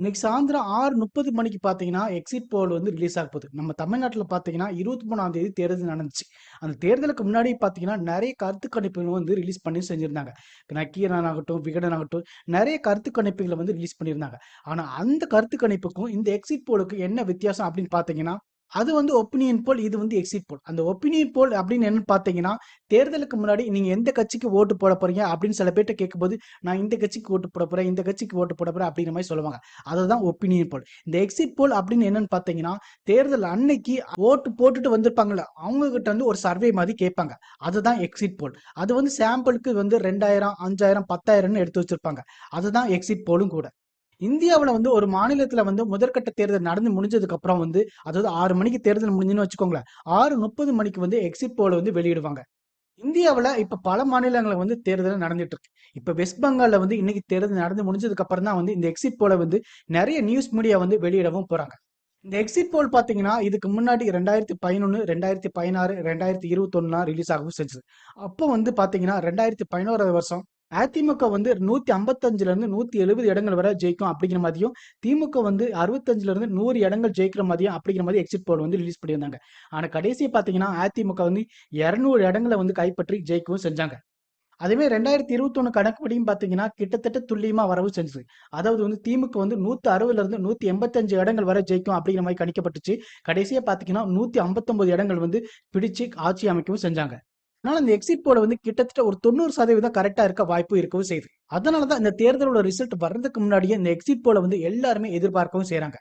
இன்னைக்கு சாயந்தரம் 6:30 மணிக்கு பார்த்தீங்கன்னா, எக்ஸிட் போல் வந்து ரிலீஸ் ஆக போகுது. நம்ம தமிழ்நாட்டுல பார்த்தீங்கன்னா, 23ஆம் தேதி தேர்தல் நடந்துச்சு. அந்த தேர்தலுக்கு முன்னாடி பார்த்தீங்கன்னா, நெறைய கருத்து கணிப்புகள் வந்து ரிலீஸ் பண்ணி செஞ்சிருந்தாங்க. நக்கீரன் ஆகட்டும், விகடன் ஆகட்டும், நெறைய கருத்து கணிப்புகள வந்து ரிலீஸ் பண்ணியிருந்தாங்க. ஆனா, அந்த கருத்து கணிப்புக்கும், இந்த எக்ஸிட் போலுக்கு என்ன வித்தியாசம் அப்படின்னு பார்த்தீங்கன்னா, அது வந்து ஒப்பினியன் போல், இது வந்து எக்ஸிட் போல். அந்த ஒப்பினியன் போல் அப்படின்னு என்னன்னு பார்த்தீங்கன்னா, தேர்தலுக்கு முன்னாடி நீங்க எந்த கட்சிக்கு ஓட்டு போட போறீங்க அப்படின்னு சில பேர்ட்ட கேட்கும்போது, நான் இந்த கட்சிக்கு ஓட்டு போட போறேன், இந்த கட்சிக்கு ஓட்டு போட போறேன் அப்படிங்கிற மாரி சொல்லுவாங்க. அதுதான் ஒப்பினியன் போல். இந்த எக்ஸிட் போல் அப்படின்னு என்னன்னு பார்த்தீங்கன்னா, தேர்தல் அன்னைக்கு ஓட்டு போட்டுட்டு வந்திருப்பாங்கல்ல, அவங்க கிட்ட இருந்து ஒரு சர்வே மாரி கேட்பாங்க. அதுதான் எக்ஸிட் போல். அது வந்து சாம்பிளுக்கு வந்து 2000, 5000, 10,000ன்னு எடுத்து வச்சிருப்பாங்க. அதுதான் எக்ஸிட் போலும் கூட. இந்தியாவுல வந்து ஒரு மாநிலத்துல வந்து முதற்கட்ட தேர்தல் நடந்து முடிஞ்சதுக்கு அப்புறம் வந்து, அதாவது 6 மணிக்கு தேர்தல் முடிஞ்சுதுன்னு வச்சுக்கோங்களேன். 6:30 மணிக்கு வந்து எக்ஸிட் போல வந்து வெளியிடுவாங்க. இந்தியாவுல இப்ப பல மாநிலங்கள்ல வந்து தேர்தல் நடந்துட்டு இருக்கு. இப்ப வெஸ்ட் பெங்கால்ல வந்து இன்னைக்கு தேர்தல் நடந்து முடிஞ்சதுக்கு அப்புறம் தான் வந்து இந்த எக்ஸிட் போல வந்து நெறைய நியூஸ் மீடியா வந்து வெளியிடவும் போறாங்க. இந்த எக்ஸிட் போல் பாத்தீங்கன்னா, இதுக்கு முன்னாடி 2011, 2016, 2021லாம் ரிலீஸ் ஆகவும் செஞ்சது. அப்போ வந்து பாத்தீங்கன்னா, 2011 வருஷம் அதிமுக வந்து 155ல இருந்து 170 இடங்கள் வரை ஜெயிக்கும் அப்படிங்கிற மாதிரியும், திமுக வந்து 65ல இருந்து 100 இடங்கள் ஜெயிக்கிற மாதிரியும் அப்படிங்கிற மாதிரி எக்ஸிட் போல் வந்து ரிலீஸ் பண்ணியிருந்தாங்க. ஆனா கடைசியா பாத்தீங்கன்னா, அதிமுக வந்து 200 இடங்கள வந்து கைப்பற்றி ஜெயிக்கவும் செஞ்சாங்க. அதேமாரி 2021 கணக்குப்படியும் பார்த்தீங்கன்னா, கிட்டத்தட்ட துல்லியமா வரவும் செஞ்சது. அதாவது வந்து திமுக வந்து 160ல இருந்து 185 இடங்கள் வரை ஜெயிக்கும் அப்படிங்கிற மாரி கணிக்கப்பட்டுச்சு. கடைசியா பார்த்தீங்கன்னா, 159 இடங்கள் வந்து பிடிச்சு ஆட்சி அமைக்கவும் செஞ்சாங்க. அதனால இந்த எக்ஸிட் போல வந்து கிட்டத்தட்ட ஒரு 90% கரெக்ட்டா இருக்க வாய்ப்பு இருக்கவும் செய்யுது. அதனால தான் இந்த தேர்தலோட ரிசல்ட் வர்றதுக்கு முன்னாடியே இந்த எக்ஸிட் போல வந்து எல்லாருமே எதிர்பார்க்கவும் செய்றாங்க.